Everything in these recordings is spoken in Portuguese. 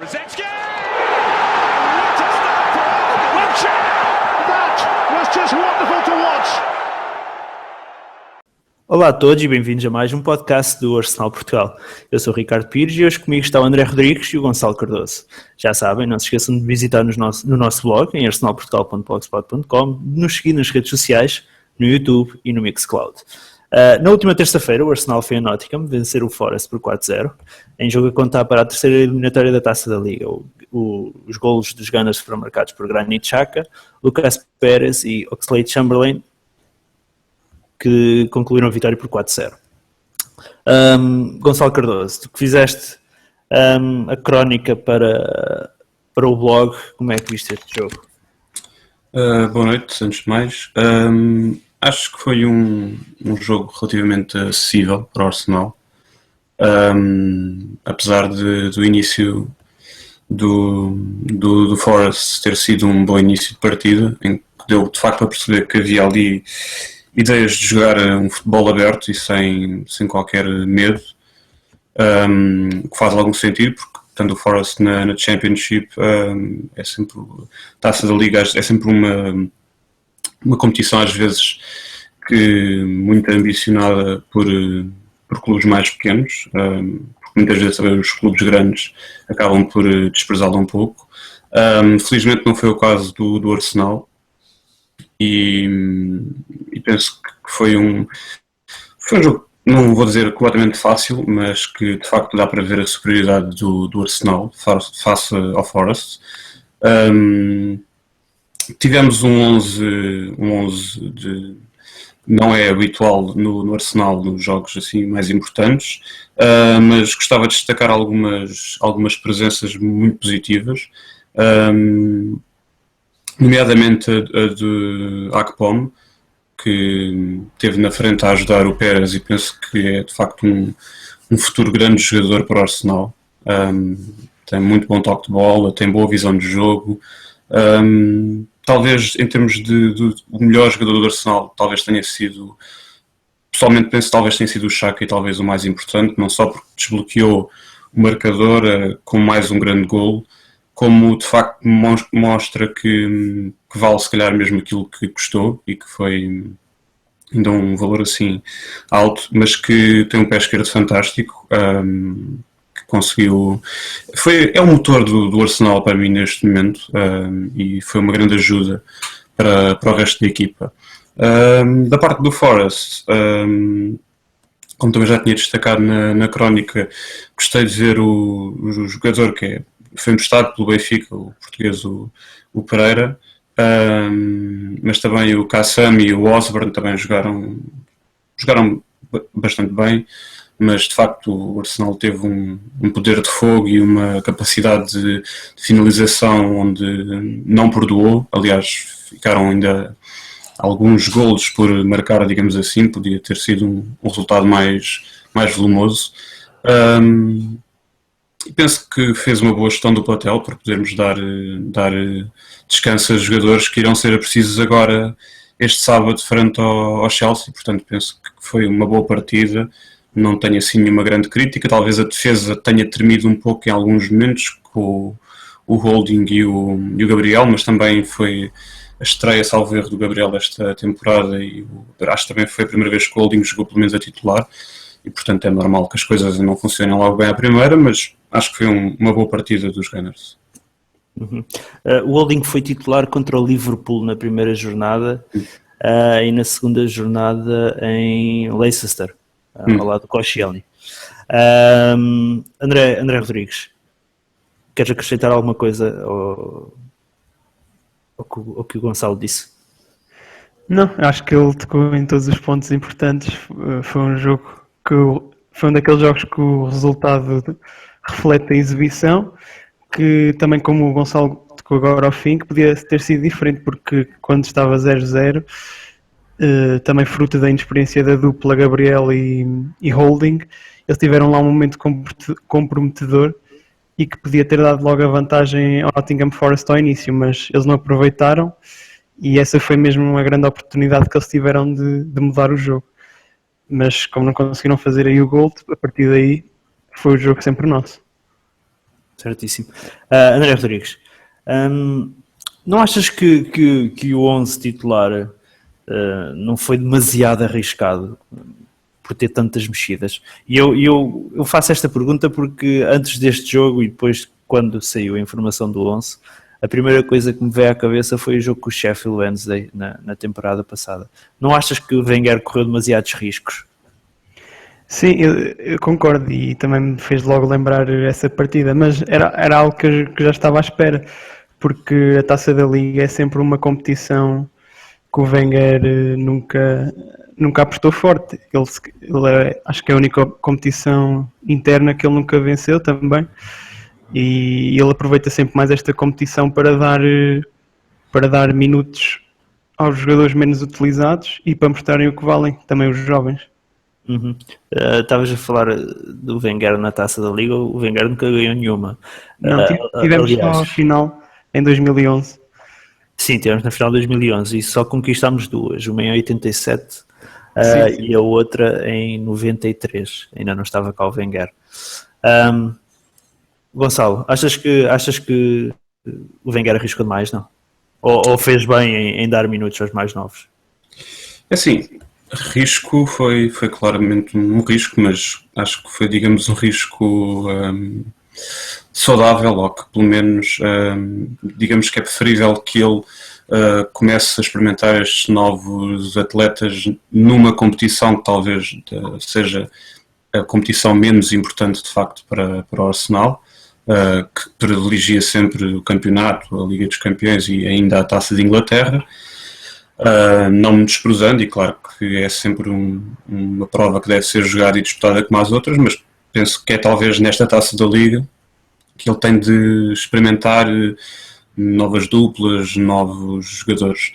Brzezinski! What a start for Arsenal! That was just wonderful to watch. Olá a todos e bem-vindos a mais um podcast do Arsenal Portugal. Eu sou o Ricardo Pires e hoje comigo está o André Rodrigues e o Gonçalo Cardoso. Já sabem, não se esqueçam de visitar no nosso blog em arsenalportugal.blogspot.com, de nos seguir nas redes sociais, no YouTube e no Mixcloud. Na última terça-feira, o Arsenal foi a Nottingham vencer o Forest por 4-0, em jogo a contar para a terceira eliminatória da Taça da Liga. Os golos dos Gunners foram marcados por Granit Xhaka, Lucas Pérez e Oxlade-Chamberlain, que concluíram a vitória por 4-0. Gonçalo Cardoso, tu que fizeste a crónica para o blog, como é que viste este jogo? Boa noite, antes de mais. Acho que foi um jogo relativamente acessível para o Arsenal, apesar do início do Forest ter sido um bom início de partida, em que deu de facto a perceber que havia ali ideias de jogar um futebol aberto e sem qualquer medo, que faz algum sentido, porque tanto o Forest na Championship é sempre, Taça da Liga é sempre uma competição às vezes que muito ambicionada por clubes mais pequenos, porque muitas vezes também os clubes grandes acabam por desprezá-lo um pouco. Felizmente não foi o caso do Arsenal e penso que foi um jogo, não vou dizer completamente fácil, mas que de facto dá para ver a superioridade do Arsenal face ao Forest. Tivemos um 11 de... Não é habitual no Arsenal, nos jogos assim mais importantes, mas gostava de destacar algumas presenças muito positivas, nomeadamente a de Akpom, que esteve na frente a ajudar o Pérez e penso que é de facto um futuro grande jogador para o Arsenal. Tem muito bom toque de bola, tem boa visão de jogo. Talvez em termos o melhor jogador do Arsenal talvez tenha sido, pessoalmente penso, talvez tenha sido o Xhaka e talvez o mais importante, não só porque desbloqueou o marcador com mais um grande golo, como de facto mostra que vale se calhar mesmo aquilo que custou e que foi ainda um valor assim alto, mas que tem um pé esquerdo fantástico, que conseguiu... É o motor do Arsenal para mim neste momento, e foi uma grande ajuda para o resto da equipa. Da parte do Forest, como também já tinha destacado na crónica, gostei de ver o jogador que foi emprestado pelo Benfica, o português, o Pereira, mas também o Kassam e o Osborne também jogaram bastante bem, mas de facto o Arsenal teve um poder de fogo e uma capacidade de finalização onde não perdoou. Aliás, ficaram ainda alguns golos por marcar, digamos assim, podia ter sido um resultado mais volumoso. Penso que fez uma boa gestão do plantel para podermos dar descanso a jogadores que irão ser precisos agora este sábado frente ao Chelsea. Portanto, penso que foi uma boa partida, não tenho assim nenhuma grande crítica. Talvez a defesa tenha tremido um pouco em alguns momentos com o Holding e o Gabriel, mas também foi a estreia, salvo erro, do Gabriel esta temporada e acho que também foi a primeira vez que o Holding jogou pelo menos a titular. E, portanto, é normal que as coisas não funcionem logo bem à primeira, mas acho que foi uma boa partida dos Gunners. Uhum. O Holding foi titular contra o Liverpool na primeira jornada e na segunda jornada em Leicester, ao lado do Koscielny. André Rodrigues, queres acrescentar alguma coisa ao que o Gonçalo disse? Não, acho que ele tocou em todos os pontos importantes. Foi um jogo foi um daqueles jogos que o resultado reflete a exibição, que também, como o Gonçalo tocou agora ao fim, que podia ter sido diferente, porque quando estava 0-0, também fruto da inexperiência da dupla Gabriel e Holding, eles tiveram lá um momento comprometedor e que podia ter dado logo a vantagem ao Nottingham Forest ao início, mas eles não aproveitaram e essa foi mesmo uma grande oportunidade que eles tiveram de mudar o jogo. Mas como não conseguiram fazer aí o gol, a partir daí foi o jogo sempre nosso. Certíssimo. André Rodrigues, não achas que o 11 titular não foi demasiado arriscado por ter tantas mexidas? E eu faço esta pergunta porque antes deste jogo e depois quando saiu a informação do 11, a primeira coisa que me veio à cabeça foi o jogo com o Sheffield Wednesday na temporada passada. Não achas que o Wenger correu demasiados riscos? Sim, eu concordo e também me fez logo lembrar essa partida, mas era algo que eu já estava à espera, porque a Taça da Liga é sempre uma competição que o Wenger nunca apostou forte. Acho que é a única competição interna que ele nunca venceu também, e ele aproveita sempre mais esta competição para dar minutos aos jogadores menos utilizados e para mostrarem o que valem, também os jovens. Estavas a falar do Wenger na Taça da Liga, o Wenger nunca ganhou nenhuma. Não, tivemos só a final em 2011. Sim, tivemos na final de 2011 e só conquistámos duas, uma em 87 Sim. e a outra em 93, ainda não estava cá o Wenger. Gonçalo, achas que o Wenger arriscou demais, não? Ou fez bem em dar minutos aos mais novos? É assim, risco foi claramente um risco, mas acho que foi, digamos, um risco saudável, ou que pelo menos, digamos que é preferível que ele comece a experimentar estes novos atletas numa competição que talvez seja a competição menos importante de facto para o Arsenal, que privilegia sempre o campeonato, a Liga dos Campeões e ainda a Taça de Inglaterra. Não me desprezando, e claro que é sempre uma prova que deve ser jogada e disputada como as outras, mas penso que é talvez nesta Taça da Liga que ele tem de experimentar novas duplas, novos jogadores.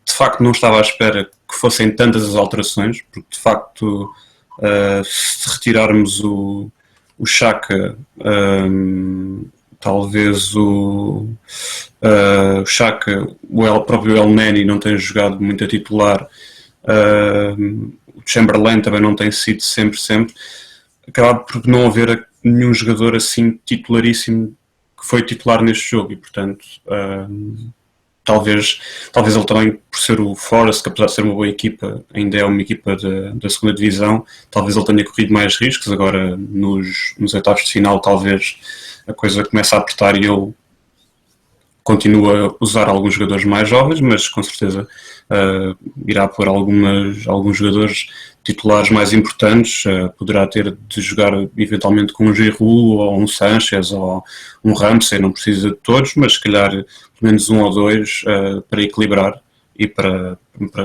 De facto não estava à espera que fossem tantas as alterações, porque de facto se retirarmos o Xhaka, talvez o Xhaka, o próprio El Neni não tem jogado muito a titular, o Chamberlain também não tem sido sempre, acaba por não haver nenhum jogador assim titularíssimo que foi titular neste jogo e portanto talvez ele também, por ser o Forest, que apesar de ser uma boa equipa, ainda é uma equipa da segunda divisão, talvez ele tenha corrido mais riscos. Agora nos oitavos de final talvez a coisa comece a apertar e ele continua a usar alguns jogadores mais jovens, mas com certeza irá pôr alguns jogadores titulares mais importantes. Poderá ter de jogar eventualmente com um Giroud ou um Sanchez ou um Ramsey, não precisa de todos, mas se calhar pelo menos um ou dois para equilibrar e para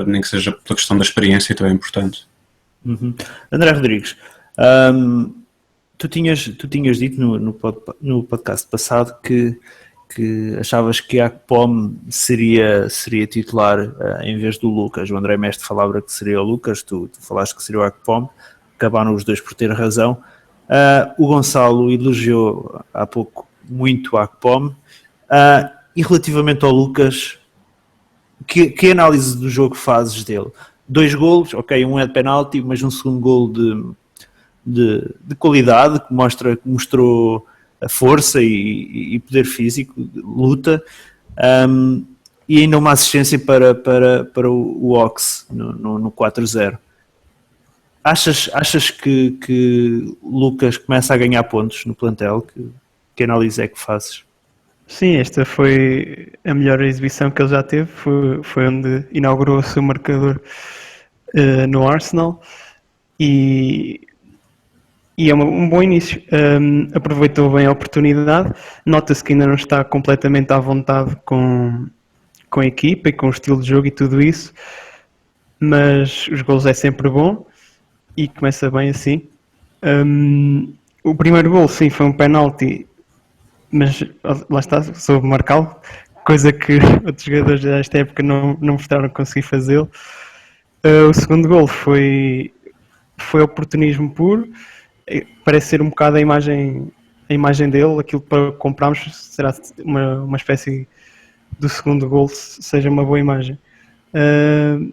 nem que seja pela questão da experiência também é importante. André Rodrigues, tu tinhas dito no podcast passado que achavas que Akpom seria titular em vez do Lucas. O André Mestre falava que seria o Lucas, tu falaste que seria o Akpom, acabaram os dois por ter razão. O Gonçalo elogiou há pouco muito o Akpom, e relativamente ao Lucas, que análise do jogo fazes dele? 2 golos, ok, um é de penalti, mas um segundo golo de qualidade, que mostrou a força e poder físico, luta, e ainda uma assistência para o Ox no 4-0. Achas que Lucas começa a ganhar pontos no plantel? Que análise é que fazes? Sim, esta foi a melhor exibição que ele já teve, foi onde inaugurou o seu marcador no Arsenal e é um bom início. Aproveitou bem a oportunidade. Nota-se que ainda não está completamente à vontade com a equipa e com o estilo de jogo e tudo isso, mas os golos é sempre bom e começa bem assim. O primeiro gol, sim, foi um penalti, mas lá está, soube marcá-lo, coisa que outros jogadores desta época não mostraram conseguir fazê-lo. O segundo gol foi oportunismo puro. Parece ser um bocado a imagem dele, aquilo para comprarmos será uma espécie do segundo gol, seja uma boa imagem.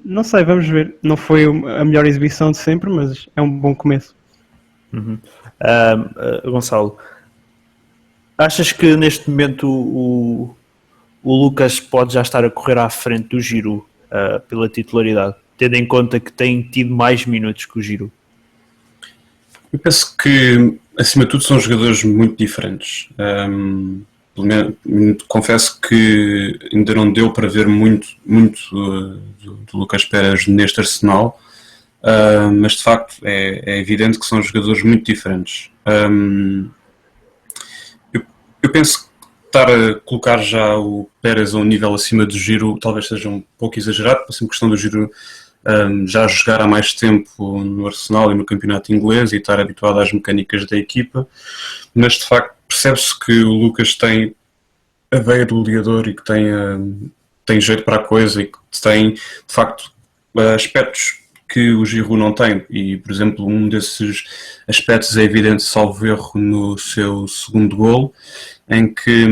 Não sei, vamos ver. Não foi a melhor exibição de sempre, mas é um bom começo. Gonçalo, Achas que neste momento o Lucas pode já estar a correr à frente do Giroud pela titularidade, tendo em conta que tem tido mais minutos que o Giroud? Eu penso que, acima de tudo, são jogadores muito diferentes. Confesso que ainda não deu para ver muito do Lucas Pérez neste Arsenal, mas de facto é evidente que são jogadores muito diferentes. Eu penso que estar a colocar já o Pérez a um nível acima do Giroud talvez seja um pouco exagerado, por uma questão do Giroud já jogar há mais tempo no Arsenal e no campeonato inglês e estar habituado às mecânicas da equipa, mas de facto percebe-se que o Lucas tem a veia do goleador e que tem jeito para a coisa e que tem de facto aspectos que o Giroud não tem, e por exemplo um desses aspectos é evidente, salvo erro, no seu segundo golo, em que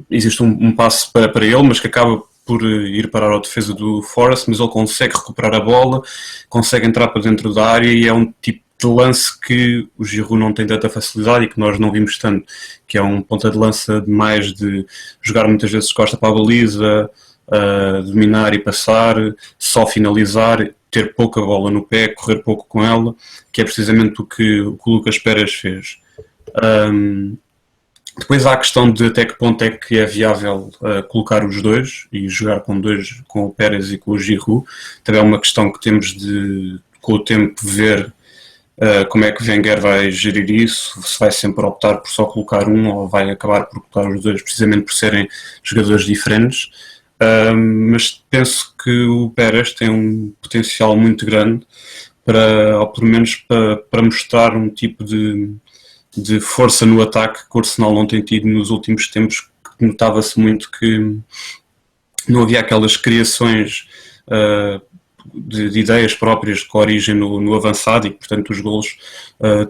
existe um passe para ele, mas que acaba por ir parar à defesa do Forest, mas ele consegue recuperar a bola, consegue entrar para dentro da área e é um tipo de lance que o Giroud não tem tanta facilidade e que nós não vimos tanto, que é um ponta de lança demais de jogar muitas vezes de costa para a baliza, dominar e passar, só finalizar, ter pouca bola no pé, correr pouco com ela, que é precisamente o que o Lucas Pérez fez. Depois há a questão de até que ponto é que é viável colocar os dois e jogar com o Pérez e com o Giroud. Também é uma questão que temos de, com o tempo, ver como é que Wenger vai gerir isso, se vai sempre optar por só colocar um ou vai acabar por colocar os dois, precisamente por serem jogadores diferentes. Mas penso que o Pérez tem um potencial muito grande ou pelo menos para mostrar um tipo de força no ataque que o Arsenal não tem tido nos últimos tempos, que notava-se muito que não havia aquelas criações de ideias próprias com origem no avançado e, portanto, os golos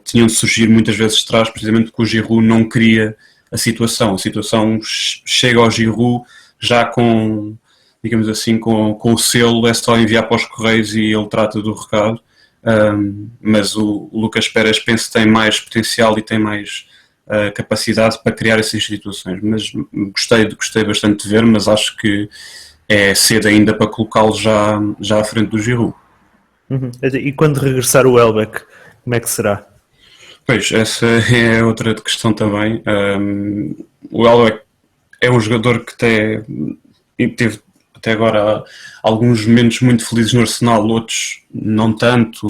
tinham de surgir muitas vezes de trás, precisamente porque o Giroud não cria a situação. A situação chega ao Giroud já com, digamos assim, com o selo, é só enviar para os correios e ele trata do recado. Mas o Lucas Pérez penso que tem mais potencial e tem mais capacidade para criar essas situações, mas gostei bastante de ver, mas acho que é cedo ainda para colocá-lo já à frente do Giroud. E quando regressar o Welbeck, como é que será? Pois, essa é outra questão também. O Welbeck é um jogador que teve até agora alguns momentos muito felizes no Arsenal, outros não tanto,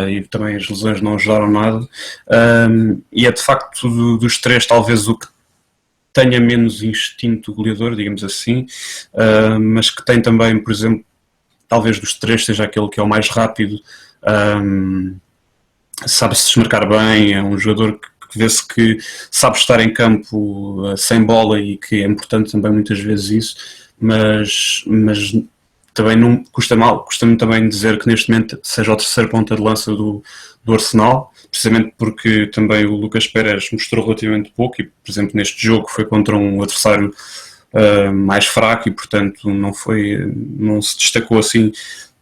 e também as lesões não ajudaram nada, e é de facto dos três talvez o que tenha menos instinto goleador, digamos assim, mas que tem também, por exemplo, talvez dos três seja aquele que é o mais rápido, sabe-se desmarcar bem, é um jogador que vê-se que sabe estar em campo sem bola e que é importante também muitas vezes isso, mas também não custa-me também dizer que neste momento seja o terceiro ponta de lança do Arsenal, precisamente porque também o Lucas Pérez mostrou relativamente pouco e, por exemplo, neste jogo foi contra um adversário mais fraco e, portanto, não se destacou assim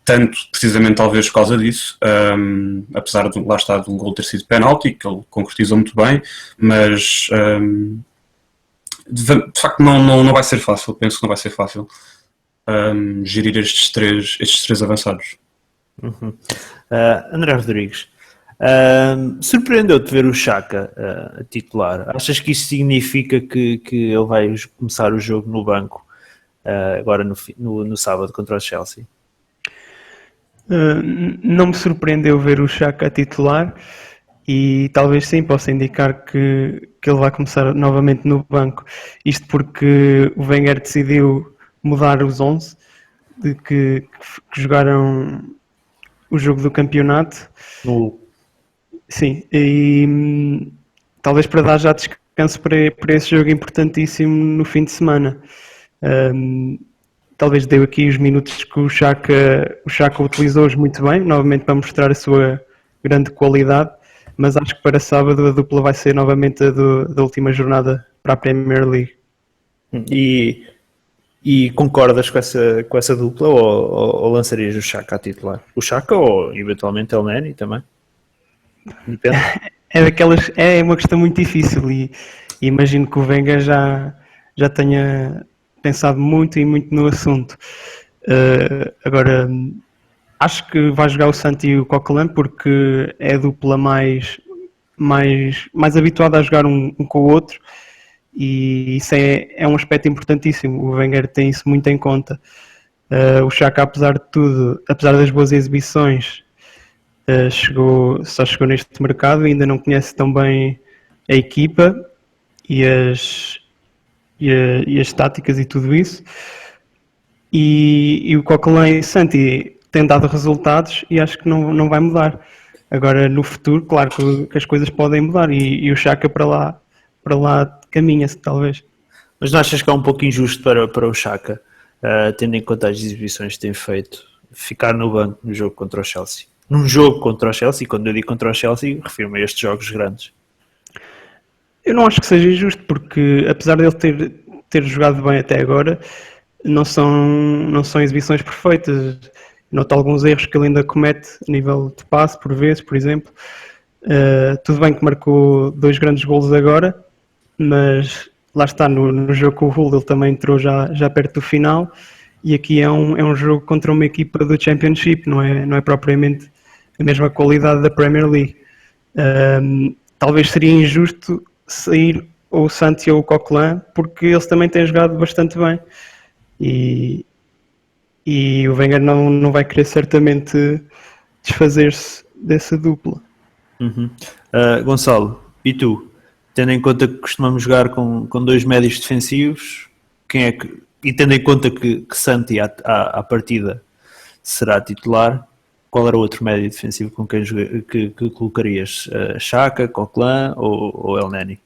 tanto, precisamente talvez por causa disso, apesar de lá estar de um gol ter sido penalti, que ele concretizou muito bem, mas de facto não vai ser fácil, penso que não vai ser fácil gerir estes três avançados. André Rodrigues, surpreendeu-te ver o Xhaka a titular? Achas que isso significa que ele vai começar o jogo no banco agora no sábado contra o Chelsea? Não me surpreendeu ver o Xhaka a titular e talvez sim possa indicar que ele vai começar novamente no banco. Isto porque o Wenger decidiu mudar os 11 de que jogaram o jogo do campeonato. Sim, e talvez para dar já descanso para esse jogo importantíssimo no fim de semana. Talvez deu aqui os minutos que o Xhaka utilizou hoje muito bem, novamente para mostrar a sua grande qualidade, mas acho que para sábado a dupla vai ser novamente a da última jornada para a Premier League. E concordas com essa dupla ou lançarias o Xhaka a titular? O Xhaka ou eventualmente o Nani também? Depende. é uma questão muito difícil e imagino que o Wenger já tenha pensado muito e muito no assunto. Agora, acho que vai jogar o Santi e o Coquelin porque é a dupla mais habituada a jogar um com o outro, e isso é um aspecto importantíssimo. O Wenger tem isso muito em conta. O Xhaka, apesar de tudo, apesar das boas exibições, só chegou neste mercado e ainda não conhece tão bem a equipa e as táticas e tudo isso. E o Coquelin e Santi têm dado resultados e acho que não vai mudar. Agora, no futuro, claro que as coisas podem mudar e o Xhaka para lá caminha-se, talvez. Mas não achas que é um pouco injusto para o Xhaka, tendo em conta as exibições que tem feito, ficar no banco no jogo contra o Chelsea? Num jogo contra o Chelsea, quando eu digo contra o Chelsea, refiro-me a estes jogos grandes. Eu não acho que seja injusto, porque apesar dele ter jogado bem até agora, não são exibições perfeitas. Noto alguns erros que ele ainda comete a nível de passe, por vezes, por exemplo. Tudo bem que marcou 2 grandes golos agora, mas lá está, no jogo com o Hull ele também entrou já perto do final, e aqui é um jogo contra uma equipa do Championship, não é propriamente a mesma qualidade da Premier League. Talvez seria injusto sair ou o Santi ou o Coquelin, porque eles também têm jogado bastante bem. E o Wenger não vai querer certamente desfazer-se dessa dupla. Gonçalo, e tu? Tendo em conta que costumamos jogar com 2 médios defensivos, e tendo em conta que Santi à partida será titular, qual era o outro médio defensivo com quem que colocarias? Xhaka, Coquelin ou El Neni?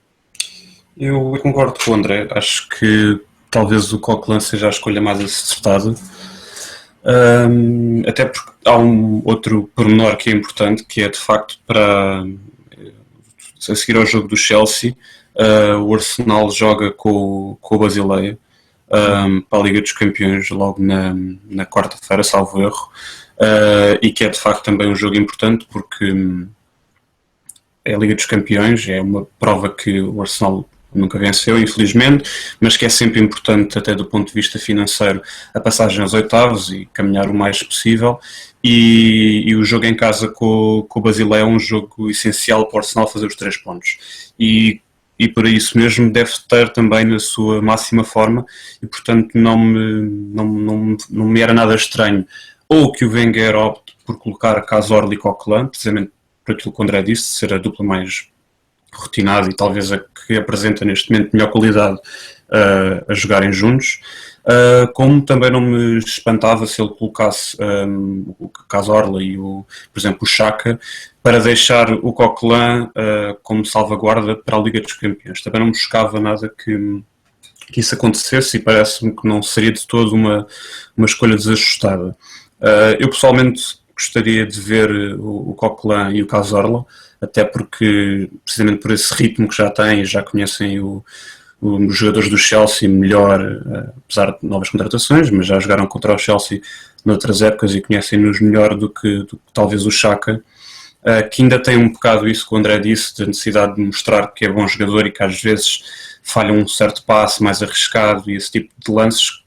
Eu concordo com o André, acho que talvez o Coquelin seja a escolha mais acertada. Até porque há um outro pormenor que é importante, que é de facto a seguir ao jogo do Chelsea, o Arsenal joga com o Basileia para a Liga dos Campeões logo na quarta-feira, salvo erro, e que é de facto também um jogo importante porque é a Liga dos Campeões, é uma prova que o Arsenal nunca venceu, infelizmente, mas que é sempre importante até do ponto de vista financeiro a passagem aos oitavos e caminhar o mais possível, e o jogo em casa com o Basileia é um jogo essencial para o Arsenal fazer os 3 pontos, e por isso mesmo deve estar também na sua máxima forma, e portanto não me era nada estranho ou que o Wenger opte por colocar Cazorla e Coquelin, precisamente por aquilo que o André disse, ser a dupla mais rotinada e talvez a que apresenta neste momento melhor qualidade a jogarem juntos, como também não me espantava se ele colocasse o Cazorla e por exemplo o Xhaka, para deixar o Coquelin como salvaguarda para a Liga dos Campeões. Também não me chocava nada que isso acontecesse, e parece-me que não seria de todo uma escolha desajustada. Eu pessoalmente gostaria de ver o Coquelin e o Cazorla, até porque, precisamente por esse ritmo que já têm, já conhecem os jogadores do Chelsea melhor, apesar de novas contratações, mas já jogaram contra o Chelsea noutras épocas e conhecem-nos melhor do que talvez o Xhaka, que ainda tem um bocado isso que o André disse, da necessidade de mostrar que é bom jogador e que às vezes falha um certo passe mais arriscado, e esse tipo de lances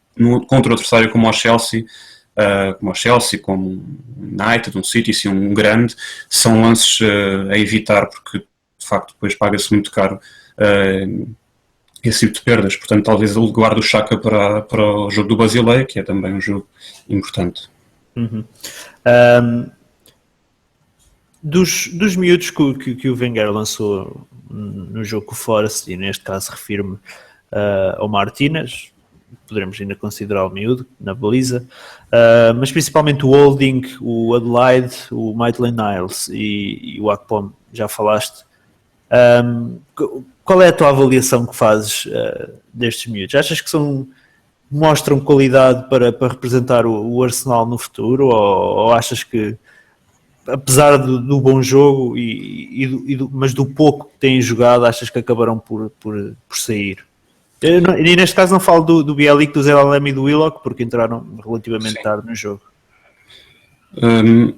contra o adversário como o Chelsea, como o United, um City, assim, um grande, são lances a evitar, porque de facto depois paga-se muito caro esse tipo de perdas. Portanto, talvez ele guarde o Xhaka para o jogo do Basileia, que é também um jogo importante. Dos miúdos que o Wenger lançou no jogo com o Forest, e neste caso refiro-me ao Martínez, poderemos ainda considerar o miúdo na baliza, mas principalmente o Holding, o Adelaide, o Maitland-Niles e o Akpom, já falaste. Qual é a tua avaliação que fazes destes miúdos? Achas que mostram qualidade para representar o Arsenal no futuro, ou achas que, apesar do bom jogo mas do pouco que têm jogado, achas que acabarão por sair? E neste caso não falo do Bielik, do Zelalem e do Willock, porque entraram relativamente tarde no jogo.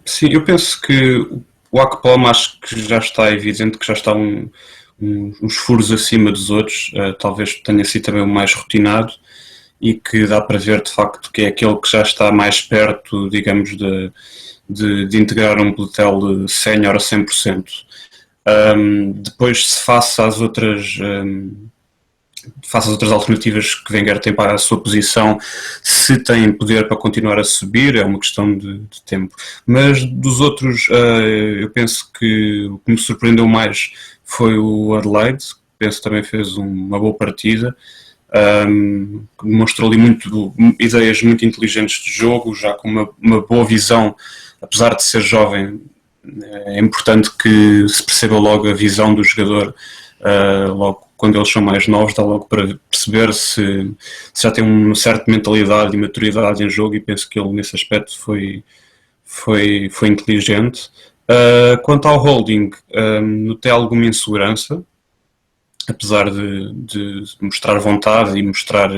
Sim, eu penso que O Akpom acho que já está evidente que já está uns furos acima dos outros, talvez tenha sido também o mais rotinado e que dá para ver de facto que é aquele que já está mais perto, digamos, de integrar um plantel sénior a 100%. Depois, se face às outras alternativas que Wenger tem para a sua posição, se tem poder para continuar a subir, é uma questão de tempo. Mas dos outros, eu penso que o que me surpreendeu mais foi o Adelaide, que penso que também fez uma boa partida, demonstrou ali ideias muito inteligentes de jogo, já com uma boa visão, apesar de ser jovem. É importante que se perceba logo a visão do jogador, logo quando eles são mais novos, dá logo para perceber se já tem uma certa mentalidade e maturidade em jogo, e penso que ele nesse aspecto foi inteligente. Quanto ao holding, notei alguma insegurança, apesar de mostrar vontade e mostrar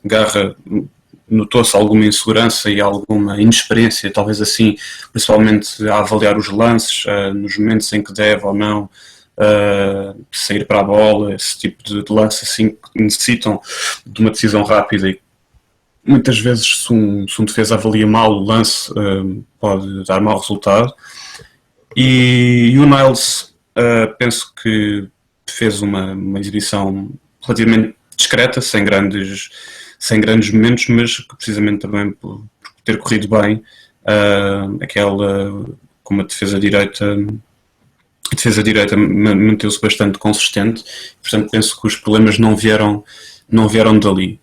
garra. Notou-se alguma insegurança e alguma inexperiência, talvez assim, principalmente a avaliar os lances, nos momentos em que deve ou não sair para a bola, esse tipo de lance assim, que necessitam de uma decisão rápida, e muitas vezes se um defesa avalia mal o lance, pode dar mau resultado. E o Niles, penso que fez uma exibição relativamente discreta, sem grandes momentos, mas que precisamente também por ter corrido bem, como a defesa direita manteve-se bastante consistente, portanto penso que os problemas não vieram dali.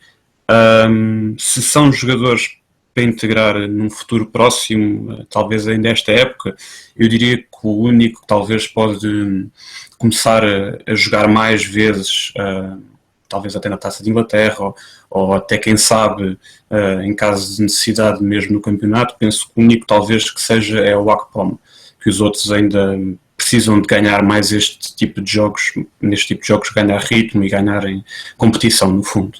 Se são jogadores para integrar num futuro próximo, talvez ainda esta época, eu diria que o único que talvez pode começar a jogar mais vezes, talvez até na Taça de Inglaterra, ou até quem sabe em caso de necessidade mesmo no campeonato, penso que o único talvez que seja é o Akpom, que os outros ainda precisam de ganhar mais neste tipo de jogos, ganhar ritmo e ganharem competição no fundo.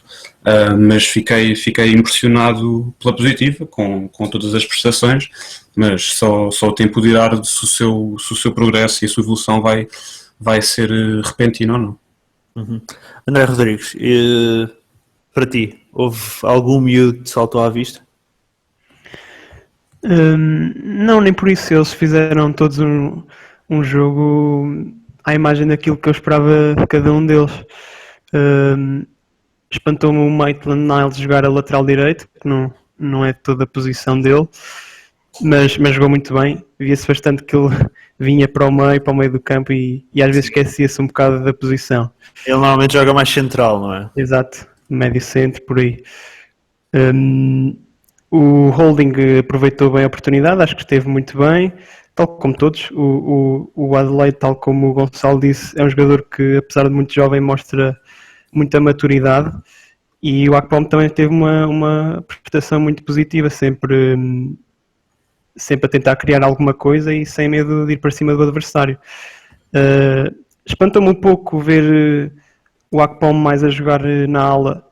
Mas fiquei impressionado pela positiva, com todas as prestações, mas só o tempo dirá se o seu progresso e a sua evolução vai ser repentino ou não. Uhum. André Rodrigues, para ti, houve algum miúdo que saltou à vista? Não, nem por isso. Eles fizeram todos um jogo à imagem daquilo que eu esperava de cada um deles. Espantou-me o Maitland Niles jogar a lateral direito, que não é toda a posição dele, mas jogou muito bem. Via-se bastante que ele vinha para o meio do campo e às vezes esquecia-se um bocado da posição. Ele normalmente joga mais central, não é? Exato, médio centro, por aí. O Holding aproveitou bem a oportunidade, acho que esteve muito bem, tal como todos. O Adelaide, tal como o Gonçalo disse, é um jogador que, apesar de muito jovem, mostra muita maturidade, e o Akpom também teve uma prestação muito positiva, sempre a tentar criar alguma coisa e sem medo de ir para cima do adversário. Espantou-me um pouco ver o Akpom mais a jogar na ala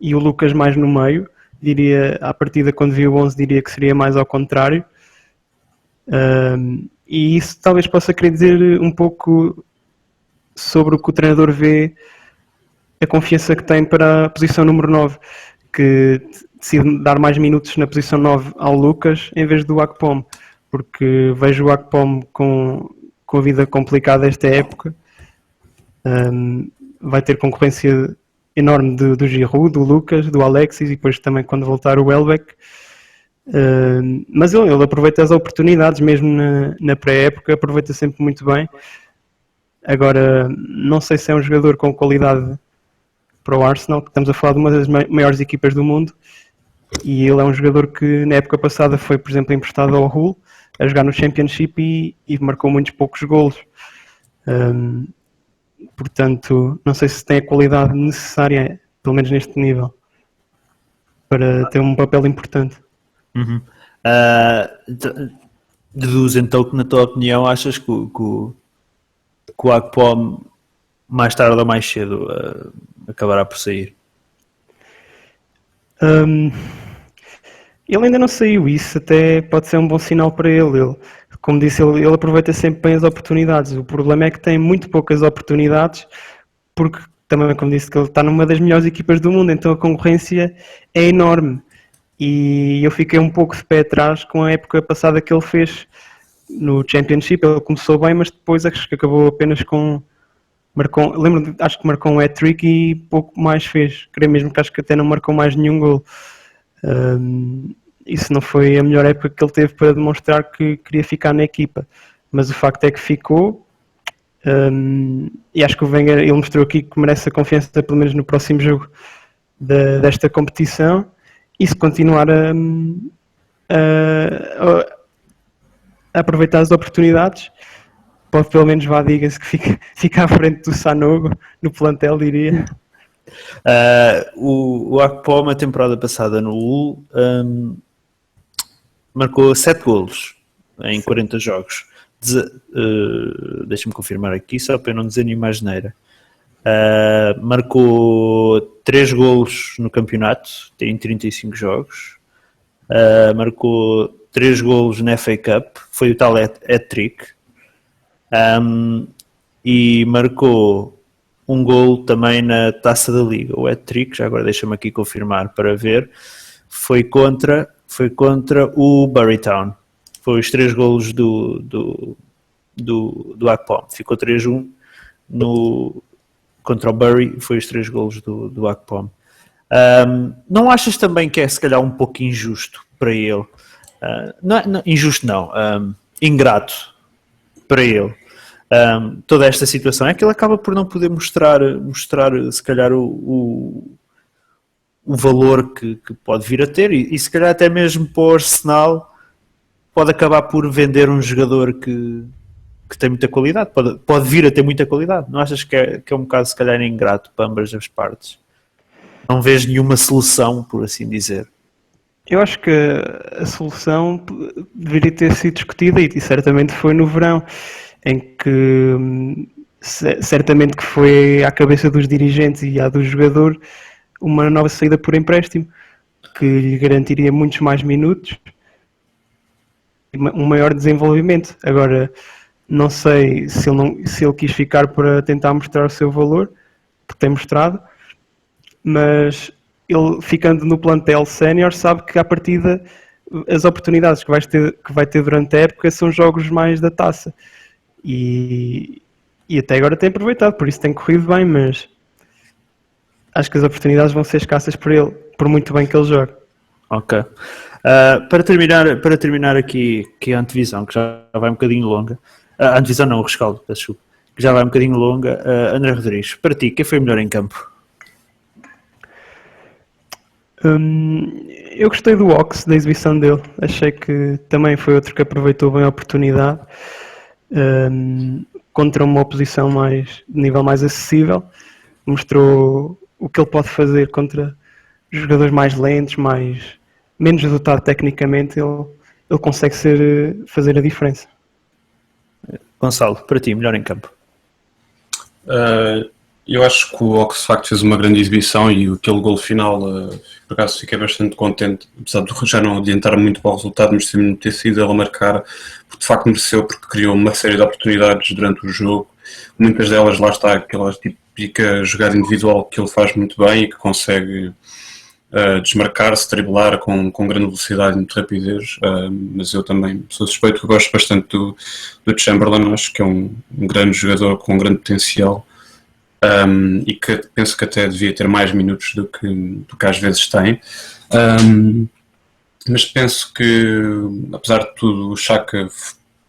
e o Lucas mais no meio. Diria, à partida, quando vi o 11, diria que seria mais ao contrário. E isso talvez possa querer dizer um pouco sobre o que o treinador vê, a confiança que tem para a posição número 9, que decide dar mais minutos na posição 9 ao Lucas em vez do Akpom, porque vejo o Akpom com a vida complicada esta época. Vai ter concorrência enorme do Giroud, do Lucas, do Alexis, e depois também quando voltar o Welbeck. Mas ele aproveita as oportunidades, mesmo na pré-época, aproveita sempre muito bem. Agora, não sei se é um jogador com qualidade para o Arsenal, que estamos a falar de uma das maiores equipas do mundo, e ele é um jogador que na época passada foi, por exemplo, emprestado ao Hull a jogar no Championship e marcou muitos poucos golos. Portanto, não sei se tem a qualidade necessária, pelo menos neste nível, para ter um papel importante. Uhum. Deduz então que, na tua opinião, achas que o Akpom mais tarde ou mais cedo acabará por sair? Ele ainda não saiu, isso até pode ser um bom sinal para ele. Ele como disse, ele aproveita sempre bem as oportunidades. O problema é que tem muito poucas oportunidades, porque também, como disse, que ele está numa das melhores equipas do mundo, então a concorrência é enorme. E eu fiquei um pouco de pé atrás com a época passada que ele fez no Championship. Ele começou bem, mas depois acho que acabou apenas com... acho que marcou um hat-trick e pouco mais fez. Creio mesmo que acho que até não marcou mais nenhum gol. Isso não foi a melhor época que ele teve para demonstrar que queria ficar na equipa, mas o facto é que ficou, e acho que o Wenger, ele mostrou aqui que merece a confiança pelo menos no próximo jogo desta competição, e se continuar a aproveitar as oportunidades, pode pelo menos, diga-se que fica à frente do Sanogo no plantel, diria. O Akpom, a temporada passada no Hull, marcou 7 golos em 40 jogos. Deixa-me confirmar aqui, só para eu não dizer nenhuma asneira. Marcou 3 golos no campeonato, tem 35 jogos. Marcou 3 golos na FA Cup, foi o tal hat-trick. E marcou um gol também na Taça da Liga, o hat-trick, já agora deixa-me aqui confirmar para ver, foi contra o Bury Town, foi os 3 golos do Akpom, ficou 3-1 contra o Bury, foi os 3 golos do Akpom. Não achas também que é se calhar um pouco injusto para ele? Injusto não, ingrato para ele. Toda esta situação é que ele acaba por não poder mostrar se calhar o valor que pode vir a ter e se calhar até mesmo para o Arsenal pode acabar por vender um jogador que tem muita qualidade, pode vir a ter muita qualidade. Não achas que é um bocado se calhar ingrato para ambas as partes? Não vês nenhuma solução, por assim dizer? Eu acho que a solução deveria ter sido discutida e certamente foi no verão, em que certamente que foi à cabeça dos dirigentes e à do jogador uma nova saída por empréstimo que lhe garantiria muitos mais minutos e um maior desenvolvimento. Agora, não sei se ele quis ficar para tentar mostrar o seu valor, que tem mostrado, mas ele ficando no plantel sénior sabe que à partida as oportunidades que vai ter durante a época são jogos mais da taça. E até agora tem aproveitado, por isso tem corrido bem, mas acho que as oportunidades vão ser escassas para ele, por muito bem que ele jogue. Ok. Para terminar aqui a antevisão, que já vai um bocadinho longa, a antevisão não, o rescaldo, peço desculpa, que já vai um bocadinho longa, André Rodrigues, para ti, quem foi melhor em campo? Eu gostei do Ox, da exibição dele, achei que também foi outro que aproveitou bem a oportunidade. Contra uma oposição de nível mais acessível, mostrou o que ele pode fazer contra jogadores mais lentos, menos dotado tecnicamente, ele consegue fazer a diferença. Gonçalo, para ti, melhor em campo? Eu acho que o Ox de facto fez uma grande exibição e aquele gol final, por acaso fiquei bastante contente, apesar de já não adiantar muito para o resultado, mas sim ter sido ele a marcar, porque de facto mereceu, porque criou uma série de oportunidades durante o jogo, muitas delas lá está aquela típica jogada individual que ele faz muito bem e que consegue desmarcar-se, driblar com grande velocidade e muita rapidez, mas eu também sou suspeito que gosto bastante do Chamberlain, acho que é um grande jogador com um grande potencial. E que penso que até devia ter mais minutos do que às vezes tem, mas penso que apesar de tudo o Xhaka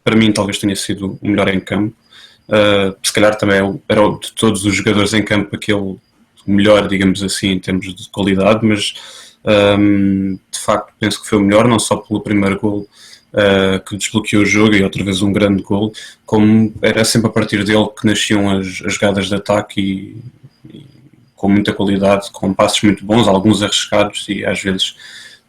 para mim talvez tenha sido o melhor em campo, se calhar também era de todos os jogadores em campo o melhor, digamos assim, em termos de qualidade, mas de facto penso que foi o melhor, não só pelo primeiro gol que desbloqueou o jogo e outra vez um grande gol, como era sempre a partir dele que nasciam as jogadas de ataque e com muita qualidade, com passos muito bons, alguns arriscados e às vezes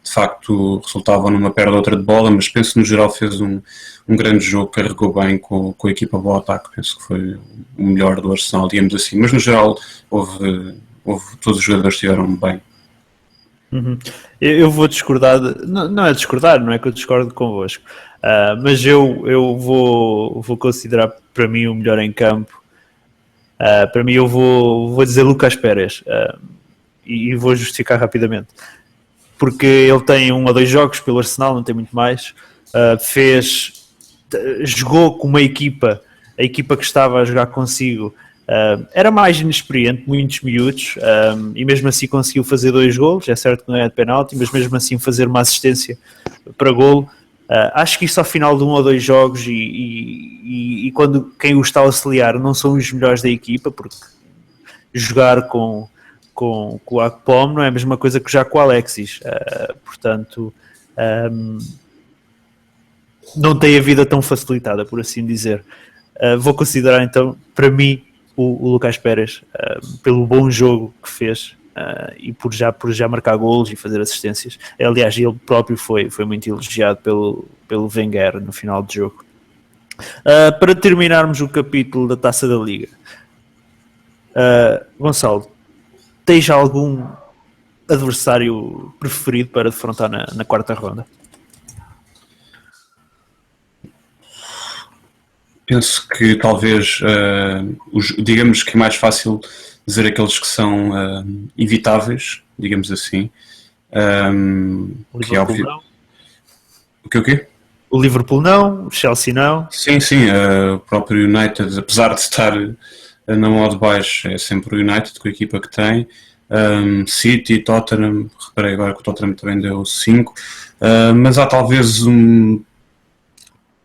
de facto resultavam numa perda ou outra de bola, mas penso que no geral fez um grande jogo, carregou bem com a equipa do ataque, penso que foi o melhor do Arsenal, digamos assim, mas no geral todos os jogadores estiveram bem. Eu vou discordar, não é discordar, não é que eu discordo convosco, Mas eu vou considerar para mim o melhor em campo. Para mim eu vou dizer Lucas Pérez, e vou justificar rapidamente, porque ele tem 1 ou 2 jogos pelo Arsenal, não tem muito mais. Jogou com uma equipa, a equipa que estava a jogar consigo era mais inexperiente, muitos miúdos, e mesmo assim conseguiu fazer 2 golos. É certo que não é de penalti, mas mesmo assim fazer uma assistência para golo. Acho que isso ao final de 1 ou 2 jogos e quando quem o está a auxiliar não são os melhores da equipa, porque jogar com o Akpom não é a mesma coisa que já com o Alexis, portanto não tem a vida tão facilitada, por assim dizer. Vou considerar então, para mim, o Lucas Pérez, pelo bom jogo que fez, e por já marcar golos e fazer assistências. Aliás, ele próprio foi muito elogiado pelo Wenger no final do jogo. Para terminarmos o capítulo da Taça da Liga, Gonçalo, tens algum adversário preferido para defrontar na quarta ronda? Penso que talvez, digamos que é mais fácil dizer aqueles que são evitáveis, digamos assim. Que é óbvio. Não. O quê? O Liverpool não, o Chelsea não. Sim, o próprio United, apesar de estar na mão de baixo, é sempre o United com a equipa que tem. City, Tottenham, reparei agora que o Tottenham também deu 5. Mas há talvez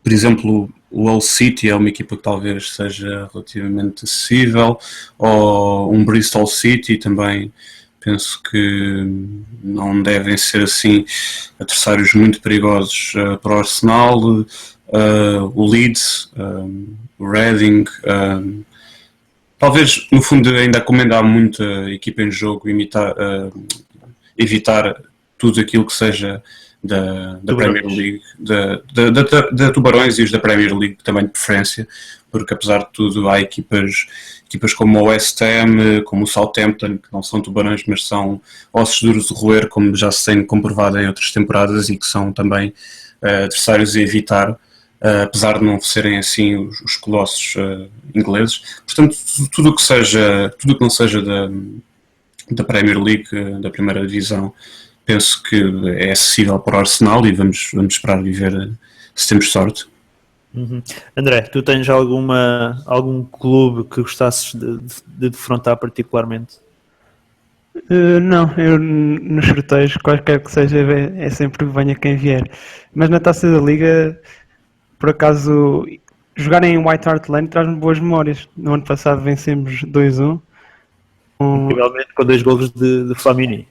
por exemplo, o Hull City é uma equipa que talvez seja relativamente acessível, ou um Bristol City também. Penso que não devem ser assim adversários muito perigosos para o Arsenal. O Leeds, o Reading, talvez no fundo ainda como ainda há muita equipa em jogo, evitar tudo aquilo que seja da Premier League, da Tubarões e os da Premier League também de preferência, porque apesar de tudo há equipas como o West Ham, como o Southampton, que não são tubarões, mas são ossos duros de roer, como já se tem comprovado em outras temporadas, e que são também adversários a evitar, apesar de não serem assim os colossos ingleses. Portanto, tudo o que não seja da Premier League, da primeira divisão, penso que é acessível para o Arsenal, e vamos esperar e ver se temos sorte. Uhum. André, tu tens algum clube que gostasses de defrontar particularmente? Não, eu nos sorteios, qualquer que seja, é sempre venha quem vier. Mas na Taça da Liga, por acaso, jogar em White Hart Lane traz-me boas memórias. No ano passado vencemos 2-1. Incrivelmente com 2 golos de Flamini.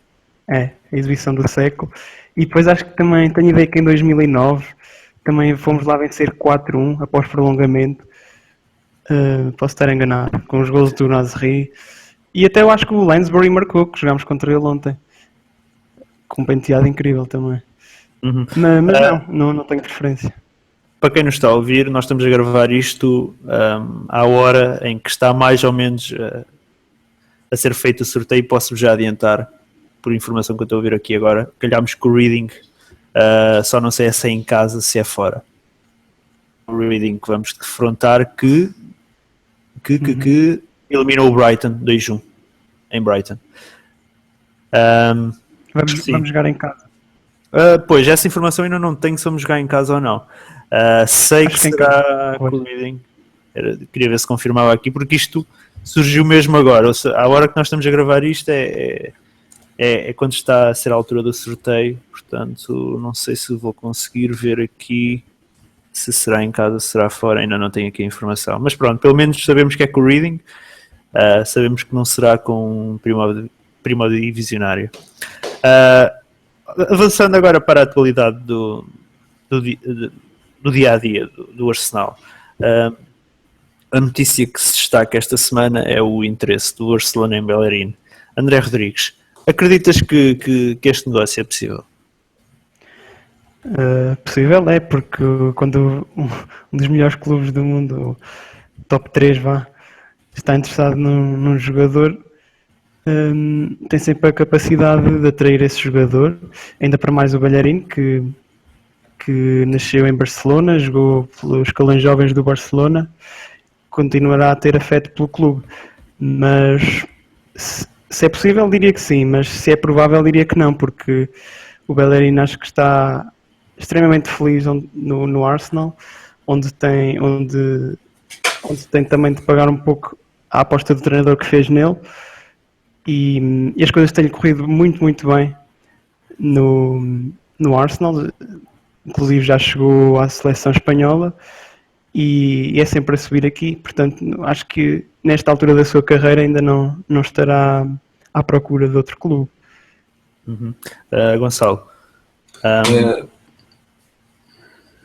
É, a exibição do século. E depois acho que também tenho ideia que em 2009 também fomos lá vencer 4-1 após prolongamento. Posso estar enganado, com os gols do Nasri. E até eu acho que o Lansbury marcou, que jogámos contra ele ontem. Com um penteado incrível também. Uhum. Mas não tenho preferência. Para quem nos está a ouvir, nós estamos a gravar isto à hora em que está mais ou menos a ser feito o sorteio. Posso-vos já adiantar, por informação que eu estou a ouvir aqui agora, calhámos com o Reading, só não sei se é em casa, se é fora. O Reading que vamos defrontar que eliminou o Brighton 2-1 em Brighton. Vamos jogar em casa. Pois, essa informação ainda não tenho se vamos jogar em casa ou não. Sei Acho que que em será com o Reading. Queria ver se confirmava aqui, porque isto surgiu mesmo agora. Ou seja, a hora que nós estamos a gravar isto é quando está a ser a altura do sorteio, portanto não sei se vou conseguir ver aqui se será em casa, se será fora, ainda não tenho aqui a informação, mas pronto, pelo menos sabemos que é com o Reading, sabemos que não será com um primo divisionário. Avançando agora para a atualidade do dia-a-dia do Arsenal, a notícia que se destaca esta semana é o interesse do Arsenal em Bellerin. André Rodrigues, acreditas que este negócio é possível? Possível é, porque quando um dos melhores clubes do mundo, top 3 está interessado num jogador, tem sempre a capacidade de atrair esse jogador, ainda para mais o Bellerin, que que nasceu em Barcelona, jogou pelos escalões jovens do Barcelona, continuará a ter afeto pelo clube. Mas se é possível, diria que sim, mas se é provável, diria que não, porque o Bellerin acho que está extremamente feliz no Arsenal, onde tem também de pagar um pouco a aposta do treinador que fez nele, e as coisas têm corrido muito, muito bem no Arsenal, inclusive já chegou à seleção espanhola e é sempre a subir aqui, portanto acho que nesta altura da sua carreira ainda não estará à procura de outro clube. Gonçalo,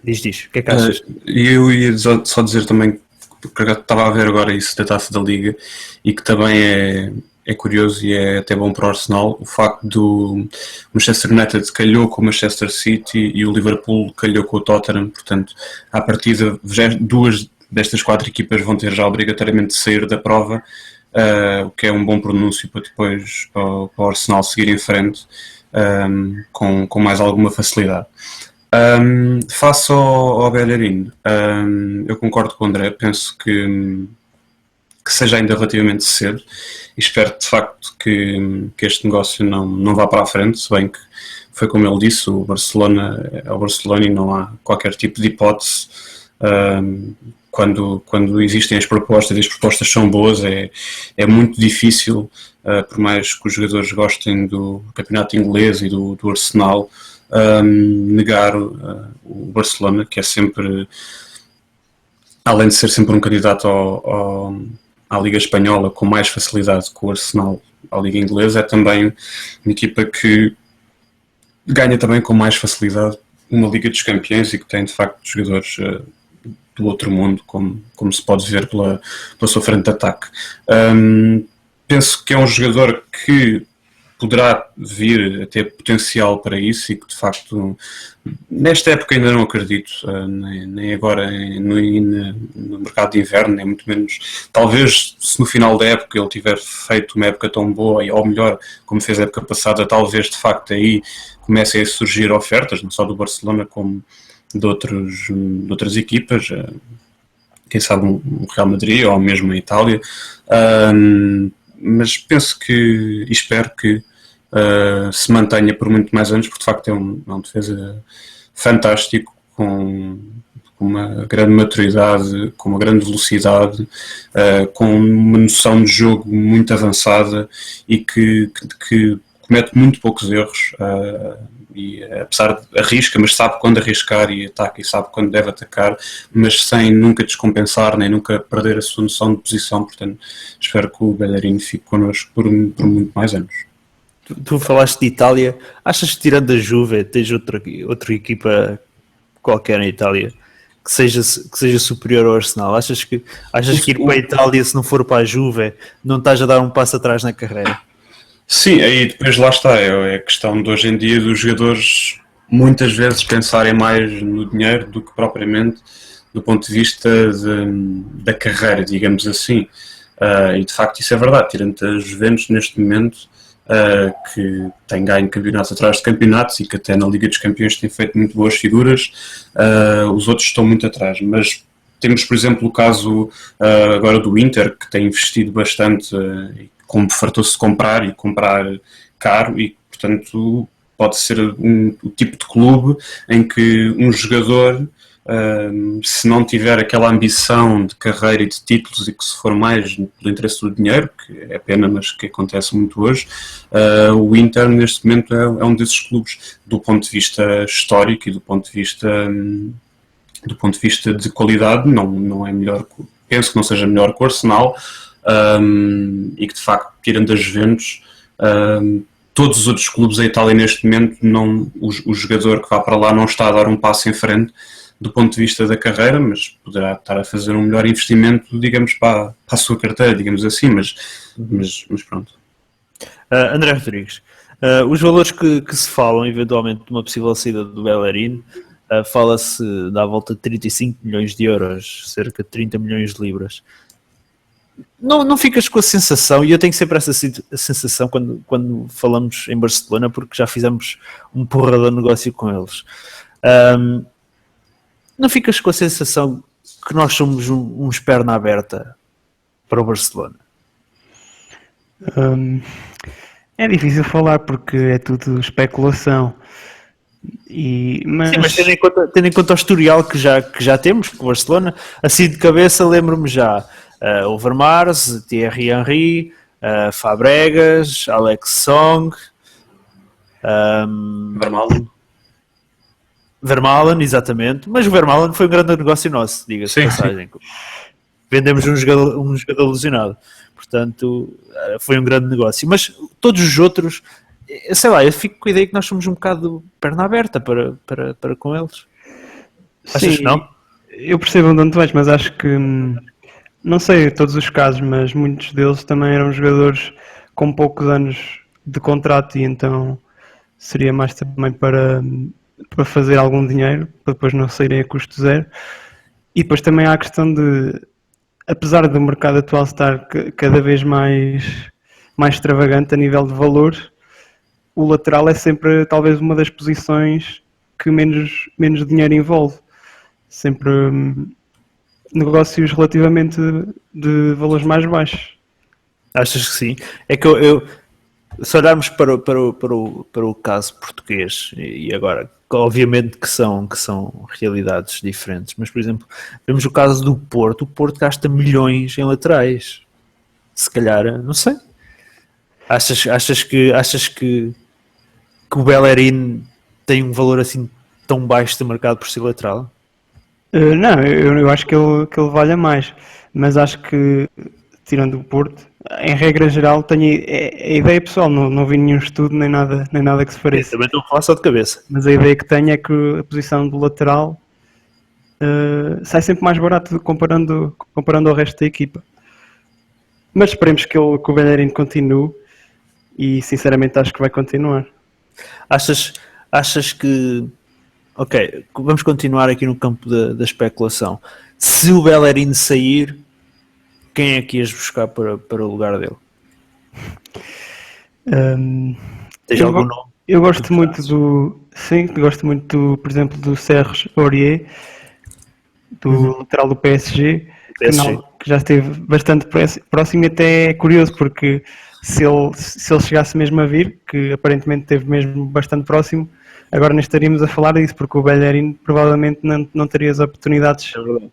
diz, o que é que achas? Eu ia só dizer também, porque estava a ver agora isso da Taça da Liga, e que também é curioso e é até bom para o Arsenal, o facto do Manchester United calhou com o Manchester City e o Liverpool calhou com o Tottenham, portanto, à partida, 2 destas 4 equipas vão ter já obrigatoriamente de sair da prova, o que é um bom pronúncio para depois para o Arsenal seguir em frente com mais alguma facilidade. Face ao Bellerin, eu concordo com o André, penso que seja ainda relativamente cedo e espero de facto que este negócio não vá para a frente, se bem que foi como ele disse, o Barcelona é o Barcelona e não há qualquer tipo de hipótese. Quando existem as propostas e as propostas são boas, é muito difícil, por mais que os jogadores gostem do campeonato inglês e do Arsenal, negar o Barcelona, que é sempre, além de ser sempre um candidato à Liga Espanhola com mais facilidade que o Arsenal à Liga Inglesa, é também uma equipa que ganha também com mais facilidade uma Liga dos Campeões e que tem de facto jogadores do outro mundo, como se pode ver pela sua frente de ataque. Penso que é um jogador que poderá vir a ter potencial para isso e que de facto nesta época ainda não acredito, nem agora no mercado de inverno, nem muito menos. Talvez se no final da época ele tiver feito uma época tão boa, ou melhor, como fez a época passada, talvez de facto aí comecem a surgir ofertas, não só do Barcelona como de outras equipas, quem sabe um Real Madrid ou mesmo a Itália, mas penso que e espero que se mantenha por muito mais anos, porque de facto é um defesa fantástico, com uma grande maturidade, com uma grande velocidade, com uma noção de jogo muito avançada e que comete muito poucos erros, e apesar de arrisca, mas sabe quando arriscar e ataca, e sabe quando deve atacar, mas sem nunca descompensar, nem nunca perder a sua noção de posição. Portanto, espero que o Bellerin fique connosco por muito mais anos. Tu falaste de Itália, achas que tirando a Juve tens outra equipa qualquer na Itália que seja superior ao Arsenal? Achas que ir para a Itália, se não for para a Juve, não estás a dar um passo atrás na carreira? Sim, aí depois lá está, é a questão de hoje em dia dos jogadores muitas vezes pensarem mais no dinheiro do que propriamente do ponto de vista da carreira, digamos assim. E de facto isso é verdade, tirando a Juventus neste momento, que tem ganho campeonatos atrás de campeonatos e que até na Liga dos Campeões tem feito muito boas figuras, os outros estão muito atrás, mas temos por exemplo o caso agora do Inter, que tem investido bastante, como fartou-se de comprar e comprar caro, e portanto pode ser o tipo de clube em que um jogador, se não tiver aquela ambição de carreira e de títulos, e que se for mais pelo interesse do dinheiro, que é pena, mas que acontece muito hoje, o Inter neste momento é um desses clubes, do ponto de vista histórico e do ponto de vista de qualidade, não é melhor, penso que não seja melhor que o Arsenal, e que de facto, tirando as Juventus, todos os outros clubes da Itália neste momento, o jogador que vá para lá não está a dar um passo em frente do ponto de vista da carreira, mas poderá estar a fazer um melhor investimento, digamos, para a sua carteira, digamos assim, mas pronto. André Rodrigues, os valores que se falam eventualmente de uma possível saída do Bellerin, fala-se da volta de 35 milhões de euros, cerca de 30 milhões de libras. Não ficas com a sensação, e eu tenho sempre essa sensação quando falamos em Barcelona, porque já fizemos um porrador negócio com eles, não ficas com a sensação que nós somos uns perna aberta para o Barcelona? É difícil falar porque é tudo especulação. Mas... Sim, mas tendo em conta o historial que já temos com o Barcelona, assim de cabeça lembro-me já Overmars, Thierry Henry, Fabregas, Alex Song, Vermaelen, exatamente, mas o Vermaelen foi um grande negócio nosso, diga-se de passagem. Vendemos um jogador lesionado, portanto foi um grande negócio, mas todos os outros, sei lá, eu fico com a ideia que nós somos um bocado perna aberta para com eles. Achas que não? Eu percebo onde tu vais, mas acho que, não sei todos os casos, mas muitos deles também eram jogadores com poucos anos de contrato e então seria mais também para fazer algum dinheiro, para depois não saírem a custo zero. E depois também há a questão de, apesar do mercado atual estar cada vez mais extravagante a nível de valor, o lateral é sempre talvez uma das posições que menos dinheiro envolve. Sempre negócios relativamente de valores mais baixos. Achas que sim? É que eu se olharmos para o caso português, e agora, obviamente que são realidades diferentes, mas, por exemplo, vemos o caso do Porto. O Porto gasta milhões em laterais. Se calhar, não sei. Achas que o Bellerin tem um valor assim tão baixo de mercado por ser lateral? Não, eu acho que ele valha mais, mas acho que, tirando o Porto, em regra geral, tenho a ideia pessoal, não vi nenhum estudo nem nada que se pareça. Também estou a falar só de cabeça. Mas a ideia que tenho é que a posição do lateral sai sempre mais barato comparando ao resto da equipa. Mas esperemos que o Bellerin continue e sinceramente acho que vai continuar. Achas que... Ok, vamos continuar aqui no campo da especulação. Se o Bellerin sair, quem é que ias buscar para o lugar dele? Tens algum nome? Eu gosto muito por exemplo, do Serge Aurier, do lateral do PSG, que já esteve bastante próximo e até é curioso porque se ele chegasse mesmo a vir, que aparentemente esteve mesmo bastante próximo, agora não estaríamos a falar disso, porque o Bellerin provavelmente não teria as oportunidades. É verdade.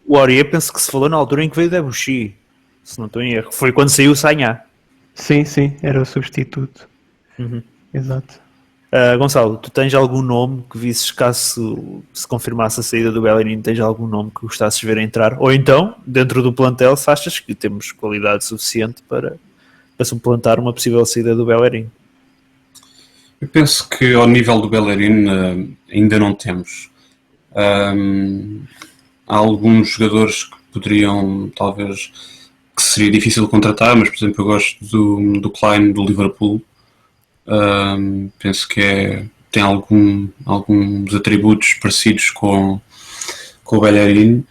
O Aurier, penso que se falou na altura em que veio Debuchy, se não estou em erro. Foi quando saiu o Sagna. Sim, era o substituto. Exato. Gonçalo, tu tens algum nome que visses, caso se confirmasse a saída do Bellerin, tens algum nome que gostasses de ver entrar? Ou então, dentro do plantel, se achas que temos qualidade suficiente para suplantar uma possível saída do Bellerin? Eu penso que ao nível do Bellerin ainda não temos. Há alguns jogadores que poderiam, talvez, que seria difícil contratar, mas, por exemplo, eu gosto do Klein, do Liverpool. Penso que tem alguns atributos parecidos com o Bellerin,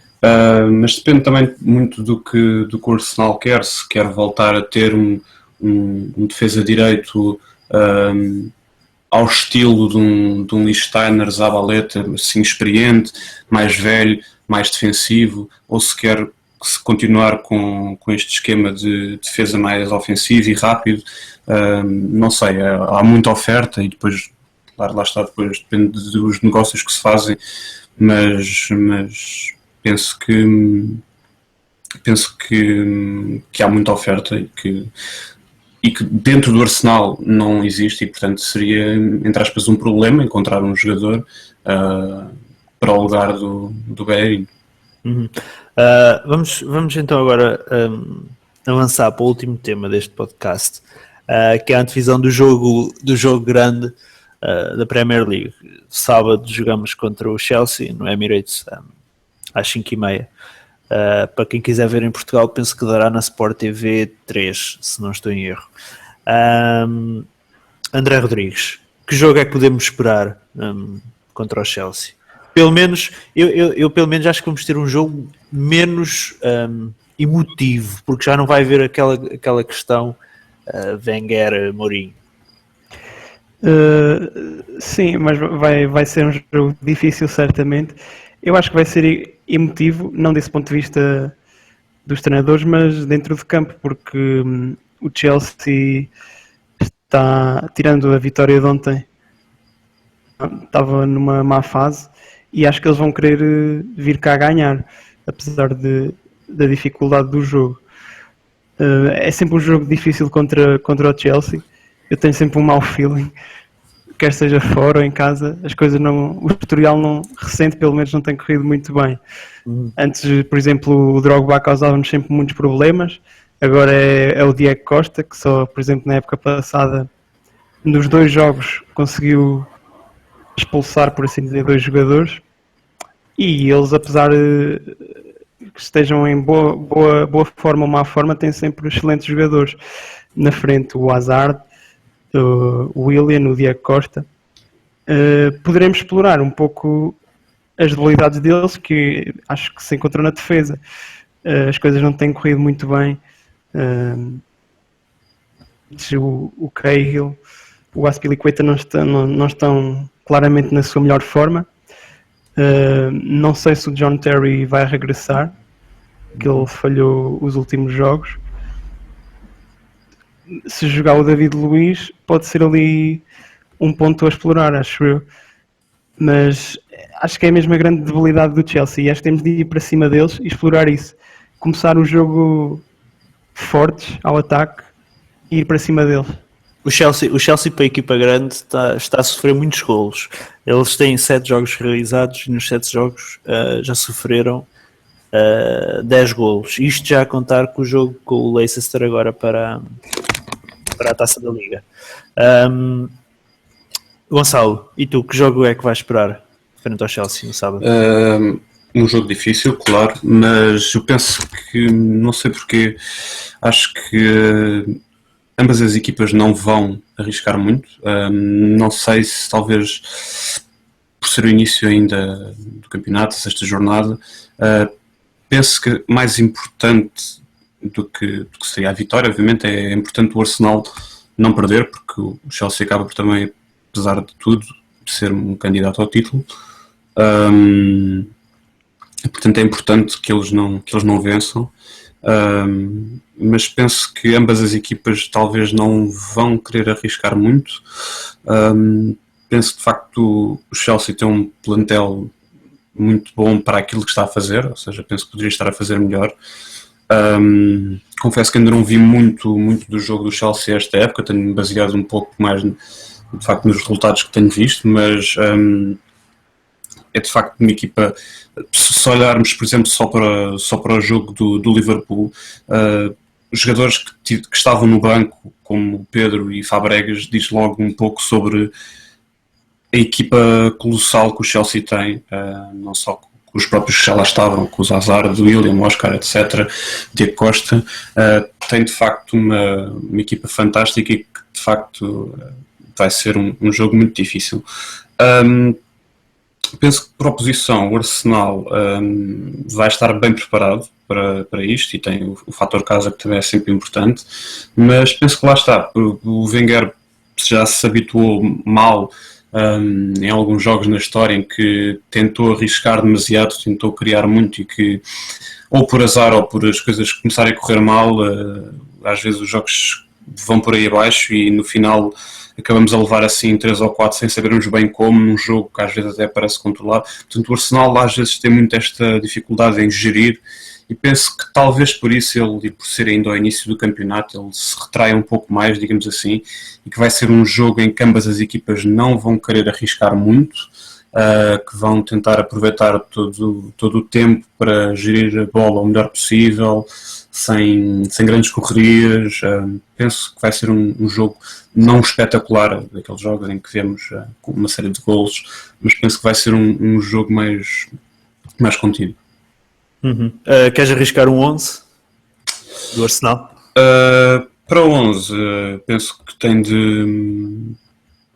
mas depende também muito do que o Arsenal quer. Se quer voltar a ter um defesa direito ao estilo de um Lichtsteiner, Zabaleta, assim experiente, mais velho, mais defensivo, ou se quer continuar com este esquema de defesa mais ofensivo e rápido, não sei, há muita oferta e depois, lá está, depois depende dos negócios que se fazem, mas penso que há muita oferta e que dentro do Arsenal não existe e, portanto, seria, entre aspas, um problema encontrar um jogador para o lugar do Bellerin. Vamos então agora avançar para o último tema deste podcast, que é a antevisão do jogo grande da Premier League. Sábado jogamos contra o Chelsea no Emirates às 5h30. Para quem quiser ver em Portugal, penso que dará na Sport TV 3, se não estou em erro. André Rodrigues, que jogo é que podemos esperar contra o Chelsea? Pelo menos, eu pelo menos acho que vamos ter um jogo menos emotivo, porque já não vai haver aquela questão Wenger-Mourinho. Sim, mas vai ser um jogo difícil, certamente. Eu acho que vai ser emotivo, não desse ponto de vista dos treinadores, mas dentro de campo, porque o Chelsea está, tirando a vitória de ontem, estava numa má fase e acho que eles vão querer vir cá ganhar, apesar da dificuldade do jogo. É sempre um jogo difícil contra o Chelsea. Eu tenho sempre um mau feeling, quer seja fora ou em casa. As coisas não, o historial não, recente pelo menos não tem corrido muito bem. Antes, por exemplo, o Drogba causava-nos sempre muitos problemas. Agora é o Diego Costa, que só, por exemplo, na época passada, nos 2 jogos conseguiu expulsar, por assim dizer, 2 jogadores. E eles, apesar que estejam em boa forma ou má forma, têm sempre excelentes jogadores. Na frente, o Hazard, o Willian, o Diego Costa. Poderemos explorar um pouco as debilidades deles, que acho que se encontram na defesa. As coisas não têm corrido muito bem. O Cahill, o Azpilicueta não estão claramente na sua melhor forma. Não sei se o John Terry vai regressar, que ele falhou os últimos jogos. Se jogar o David Luiz, pode ser ali um ponto a explorar, acho eu. Mas acho que é mesmo a grande debilidade do Chelsea e acho que temos de ir para cima deles e explorar isso. Começar o jogo fortes ao ataque e ir para cima deles. O Chelsea para a equipa grande está a sofrer muitos golos. Eles têm 7 jogos realizados e nos 7 jogos já sofreram 10 golos. Isto já a contar com o jogo com o Leicester agora para a Taça da Liga. Gonçalo, e tu, que jogo é que vais esperar frente ao Chelsea no sábado? Um jogo difícil, claro, mas eu penso que, não sei porquê, acho que ambas as equipas não vão arriscar muito. Não sei se talvez por ser o início ainda do campeonato, esta jornada, penso que mais importante do que seria a vitória, obviamente, é importante o Arsenal não perder, porque o Chelsea acaba por também, apesar de tudo, ser um candidato ao título. Portanto, é importante que eles não vençam. Mas penso que ambas as equipas talvez não vão querer arriscar muito. Penso que de facto o Chelsea tem um plantel muito bom para aquilo que está a fazer, ou seja, penso que poderia estar a fazer melhor. Confesso que ainda não vi muito do jogo do Chelsea esta época, tenho-me baseado um pouco mais de facto nos resultados que tenho visto, mas é de facto uma equipa, se olharmos por exemplo só para o jogo do Liverpool, os jogadores que estavam no banco, como Pedro e Fabregas, diz logo um pouco sobre a equipa colossal que o Chelsea tem, não só com os próprios que já lá estavam, com os Hazard, William, Oscar, etc., Diego Costa, tem de facto uma equipa fantástica e que de facto vai ser um jogo muito difícil. Penso que por oposição o Arsenal vai estar bem preparado para isto e tem o fator casa que também é sempre importante, mas penso que lá está, o Wenger já se habituou mal em alguns jogos na história em que tentou arriscar demasiado, tentou criar muito e que ou por azar ou por as coisas começarem a correr mal, às vezes os jogos vão por aí abaixo e no final acabamos a levar assim 3 ou 4 sem sabermos bem como, num jogo que às vezes até parece controlado. Portanto, o Arsenal às vezes tem muito esta dificuldade em gerir e penso que talvez por isso ele, e por ser ainda ao início do campeonato, ele se retrai um pouco mais, digamos assim, e que vai ser um jogo em que ambas as equipas não vão querer arriscar muito, que vão tentar aproveitar todo o tempo para gerir a bola o melhor possível, sem grandes correrias. Penso que vai ser um jogo não espetacular, daqueles jogos em que vemos uma série de golos, mas penso que vai ser um jogo mais contido. Queres arriscar um 11 do Arsenal? Para o 11, penso que tem de...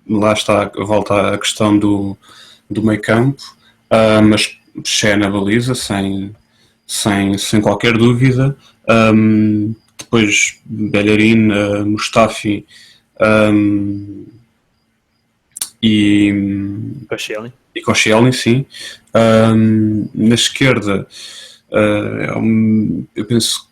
Lá está, volta à questão do meio campo, mas Che na baliza, sem qualquer dúvida. Depois Bellerin, Mustafi e Koscielny. E com Shelly, sim. Na esquerda, eu penso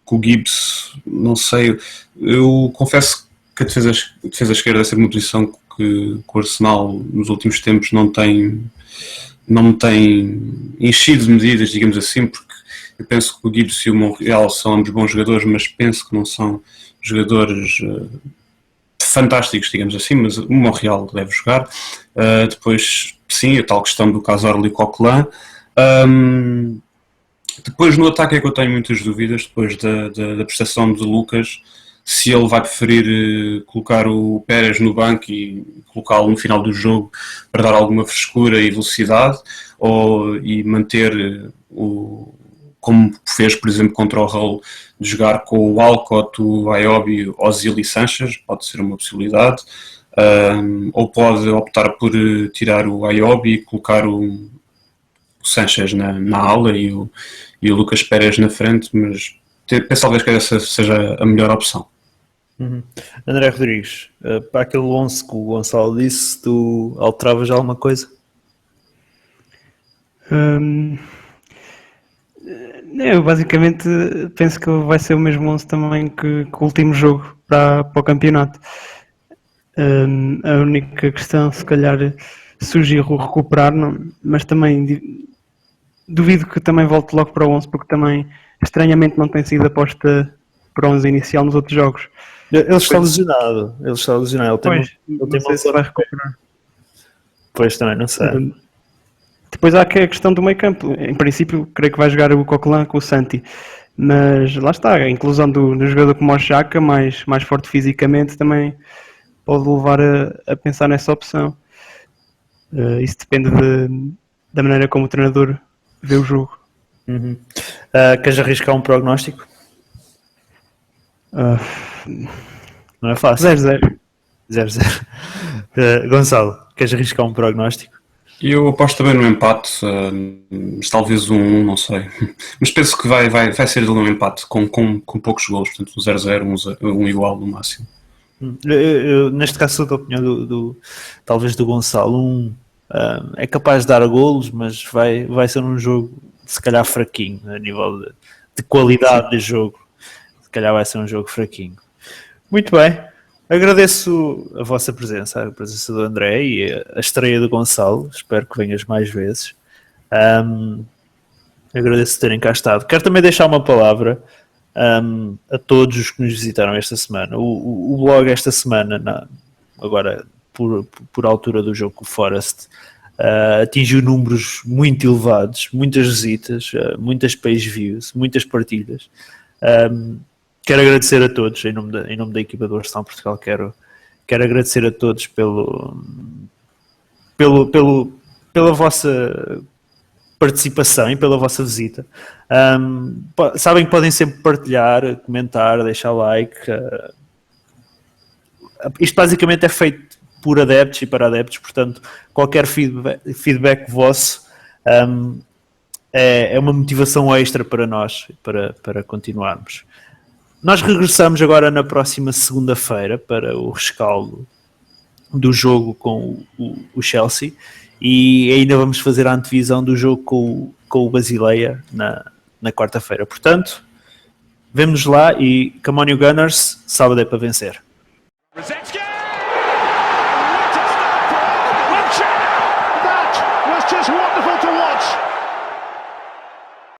que o Gibbs, não sei, eu confesso que a defesa esquerda é sempre uma posição que o Arsenal nos últimos tempos não me tem enchido de medidas, digamos assim, porque eu penso que o Gibbs e o Monreal são ambos bons jogadores, mas penso que não são jogadores fantásticos, digamos assim, mas o Monreal deve jogar. Depois, sim, a tal questão do Cazorla e Coquelin. Depois no ataque é que eu tenho muitas dúvidas, depois da prestação de Lucas, se ele vai preferir colocar o Pérez no banco e colocá-lo no final do jogo para dar alguma frescura e velocidade, e manter como fez, por exemplo, contra o Hull, de jogar com o Walcott, o Ayobi, Ozil e Sanches, pode ser uma possibilidade, ou pode optar por tirar o Ayobi e colocar o Sanches na ala e o Lucas Pérez na frente, mas penso talvez que essa seja a melhor opção. André Rodrigues, para aquele 11 que o Gonçalo disse, tu alteravas alguma coisa? Eu basicamente penso que vai ser o mesmo 11 também que o último jogo para o campeonato. A única questão, se calhar, sugiro recuperar, mas também duvido que também volte logo para o 11, porque também, estranhamente, não tem sido aposta para o 11 inicial nos outros jogos. Ele está lesionado. Ele tem não sei se vai recuperar. Pois também, não sei. Depois há a questão do meio campo. Em princípio, creio que vai jogar o Coquelin com o Santi. Mas lá está, a inclusão do jogador como o Xhaka, mais forte fisicamente, também pode levar a pensar nessa opção. Isso depende da maneira como o treinador vê o jogo. Queres arriscar um prognóstico? Não é fácil. 0-0. 0-0. Gonçalo, queres arriscar um prognóstico? Eu aposto também no empate, mas talvez um, não sei. Mas penso que vai ser um empate com poucos golos, portanto 0-0, um igual no máximo. Eu, neste caso, sou da opinião talvez do Gonçalo. É capaz de dar golos, mas vai ser um jogo se calhar fraquinho a nível de qualidade de jogo. Se calhar vai ser um jogo fraquinho. Muito bem. Agradeço a vossa presença, a presença do André e a estreia do Gonçalo. Espero que venhas mais vezes. Agradeço terem cá estado. Quero também deixar uma palavra a todos os que nos visitaram esta semana. O blog esta semana, agora por altura do jogo com o Forest, atingiu números muito elevados, muitas visitas, muitas page views, muitas partilhas. Quero agradecer a todos, em nome da equipa do Arsenal Portugal, quero agradecer a todos pela vossa participação e pela vossa visita. Sabem que podem sempre partilhar, comentar, deixar like. Isto basicamente é feito por adeptos e para adeptos, portanto, qualquer feedback vosso é uma motivação extra para nós, para continuarmos. Nós regressamos agora na próxima segunda-feira para o rescaldo do jogo com o Chelsea e ainda vamos fazer a antevisão do jogo com o Basileia na quarta-feira. Portanto, vemo-nos lá e come on you Gunners, sábado é para vencer.